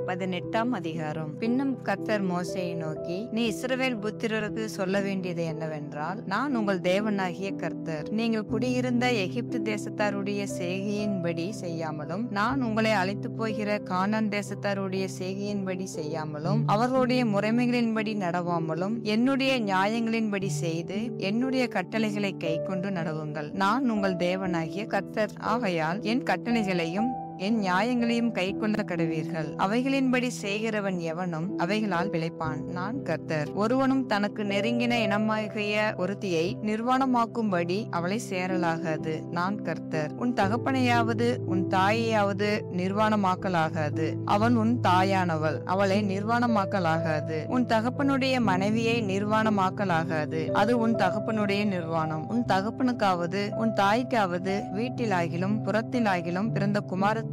18ஆம் அதிகாரம். பின்னும் கர்த்தர் மோசேயை நோக்கி, நீ இஸ்ரவேல் புத்திரருக்கு சொல்ல வேண்டியது என்னவென்றால், நான் உங்கள் தேவனாகிய கர்த்தர். நீங்கள் குடியிருந்த எகிப்து தேசத்தாருடைய செய்கையின்படி செய்யாமலும், நான் உங்களை அழைத்து போகிற கானான் தேசத்தாருடைய செய்கையின்படி செய்யாமலும், அவர்களுடைய முறைமைகளின்படி நடவாமலும், என்னுடைய நியாயங்களின்படி செய்து என்னுடைய கட்டளைகளை கைக்கொண்டு நடவுங்கள். நான் உங்கள் தேவனாகிய கர்த்தர். ஆகையால் என் கட்டளைகளையும் என் நியாயங்களையும் கை கொள்ள கடவீர்கள். அவைகளின்படி செய்கிறவன் எவனும் அவைகளால் பிழைப்பான். நான் கர்த்தர். ஒருவனும் தனக்கு நெருங்கின இனமாகிய ஒருத்தியை நிர்வாணமாக்கும்படி அவளை சேரலாகாது. நான் கர்த்தர். உன் தகப்பனையாவது உன் தாயையாவது நிர்வாணமாக்கலாகாது. அவன் உன் தாயானவள், அவளை நிர்வாணமாக்கலாகாது. உன் தகப்பனுடைய மனைவியை நிர்வாணமாக்கலாகாது. அது உன் தகப்பனுடைய நிர்வாணம். உன் தகப்பனுக்காவது உன் தாய்க்காவது வீட்டிலாகிலும் புறத்திலாகிலும் பிறந்த குமார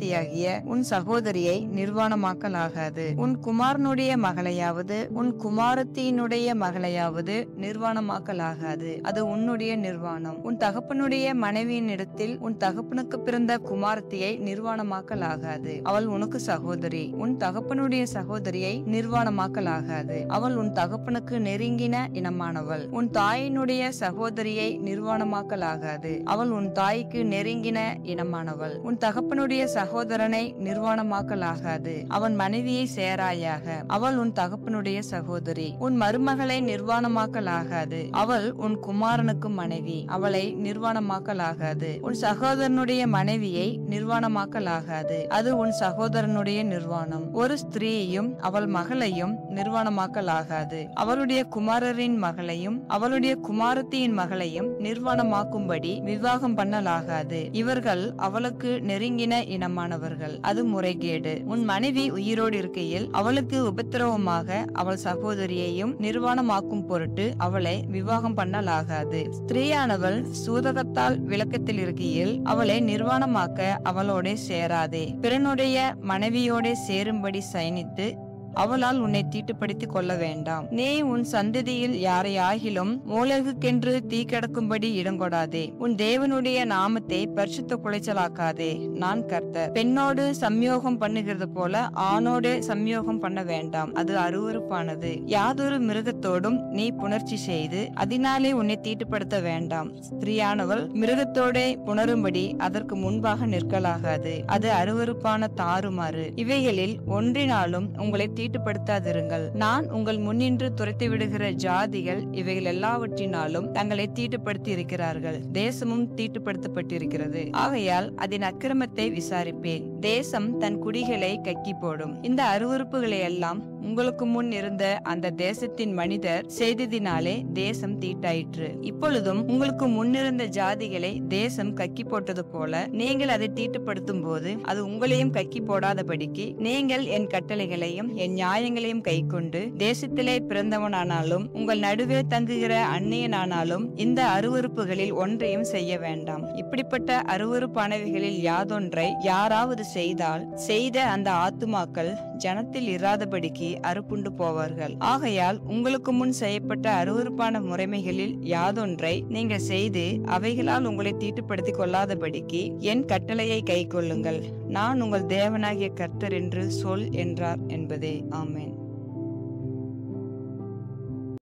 உன் சகோதரியை நிர்வாணமாக்கலாகாது. உன் குமாரனுடைய மகளையாவது உன் குமாரத்தினுடைய மகளையாவது நிர்வாணமாக்கலாகாது. அது உன்னுடைய நிர்வாணம். உன் தகப்பனுடைய மனைவியின் இடத்தில் உன் தகப்பனுக்கு பிறந்த குமாரத்தியை நிர்வாணமாக்கலாகாது. அவள் உனக்கு சகோதரி. உன் தகப்பனுடைய சகோதரியை நிர்வாணமாக்கலாகாது. அவள் உன் தகப்பனுக்கு நெருங்கின இனமானவள். உன் தாயினுடைய சகோதரியை நிர்வாணமாக்கலாகாது. அவள் உன் தாய்க்கு நெருங்கின இனமானவள். உன் தகப்பனுடைய சகோதரனை நிர்வாணமாக்கலாகாது. அவன் மனைவியை சேராயாக. அவள் உன் தகப்பனுடைய சகோதரி. உன் மருமகளை நிர்வாணமாக்கலாகாது. அவள் உன் குமாரனுக்கு மனைவி. அவளை நிர்வாணமாக்கலாகாது. உன் சகோதரனுடைய மனைவியை நிர்வாணமாக்கலாகாது. அது உன் சகோதரனுடைய நிர்வாணம். ஒரு ஸ்திரீயையும் அவள் மகளையும் நிர்வாணமாக்கலாகாது. அவளுடைய குமாரரின் மகளையும் அவளுடைய குமாரத்தியின் மகளையும் நிர்வாணமாக்கும்படி விவாகம் பண்ணலாகாது. இவர்கள் அவளுக்கு நெருங்கின இனமானவர்கள். அது முறைகேடு. உன் மனைவி உயிரோடு இருக்கையில் அவளுக்கு உபத்திரவமாக அவள் சகோதரியையும் நிர்வாணமாக்கும் பொருட்டு அவளை விவாகம் பண்ணலாகாது. ஸ்திரீயானவள் சூதகத்தால் விளக்கத்தில் இருக்கையில் அவளை நிர்வாணமாக்க அவளோட சேராதே. பிறனுடைய மனைவியோட சேரும்படி சயனித்து அவளால் உன்னை தீட்டுப்படுத்திக் கொள்ள வேண்டாம். நீ உன் சந்ததியில் யாரையாகிலும் மோளகுக்கென்று தீ கிடக்கும்படி இடங்கொடாதே. உன் தேவனுடைய நாமத்தை பரிசுத்த குலைச்சலாக்காதே. நான் கர்த்தர். பெண்ணோடு சம்யோகம் பண்ணுகிறது போல ஆணோடு சம்யோகம் பண்ண வேண்டாம். அது அருவருப்பானது. யாதொரு மிருகத்தோடும் நீ புணர்ச்சி செய்து அதனாலே உன்னை தீட்டுப்படுத்த வேண்டாம். ஸ்திரீயானவள் மிருகத்தோட புணரும்படி அதற்கு முன்பாக நிற்கலாகாது. அது அருவருப்பான தாறுமாறு. இவைகளில் ஒன்றினாலும் உங்களை தீட்டுப்படுத்தாதிருங்கள். நான் உங்கள் முன்னின்று துரைத்து விடுகிற ஜாதிகள் இவைகள் எல்லாவற்றினாலும் தங்களை தீட்டுப்படுத்தி இருக்கிறார்கள். தேசமும் தீட்டுப்படுத்தப்பட்டிருக்கிறது. ஆகையால் அதன் அக்கிரமத்தை விசாரிப்பேன். தேசம் தன் குடிகளை கக்கி போடும். இந்த அருவருப்புகளை எல்லாம் உங்களுக்கு முன் இருந்த அந்த தேசத்தின் மனிதர் செய்ததினாலே தேசம் தீட்டாயிற்று. இப்பொழுதும் உங்களுக்கு முன்னிருந்த ஜாதிகளை தேசம் கக்கி போட்டது போல நீங்கள் அதை தீட்டுப்படுத்தும் போது அது உங்களையும் கக்கி போடாதபடிக்கு நீங்கள் என் கட்டளைகளையும் என் நியாயங்களையும் கை கொண்டு தேசத்திலே பிறந்தவனானாலும் உங்கள் நடுவே தங்குகிற அந்நியனானாலும் இந்த அருவருப்புகளில் ஒன்றையும் செய்ய வேண்டாம். இப்படிப்பட்ட அருவருப்பானவைகளில் யாதொன்றை யாராவது செய்தால் செய்த அந்த ஆத்துமாக்கள் ஜனத்தில் இராதபடிக்கு அறுப்புண்டு போவார்கள். ஆகையால் உங்களுக்கு முன் செய்யப்பட்ட அருவருப்பான முறைமைகளில் யாதொன்றை நீங்கள் செய்து அவைகளால் உங்களை தீட்டுப்படுத்திக் கொள்ளாதபடிக்கு என் கட்டளையை கை கொள்ளுங்கள். நான் உங்கள் தேவனாகிய கர்த்தர் என்று சொல் என்றார் என்பதே. ஆமென்.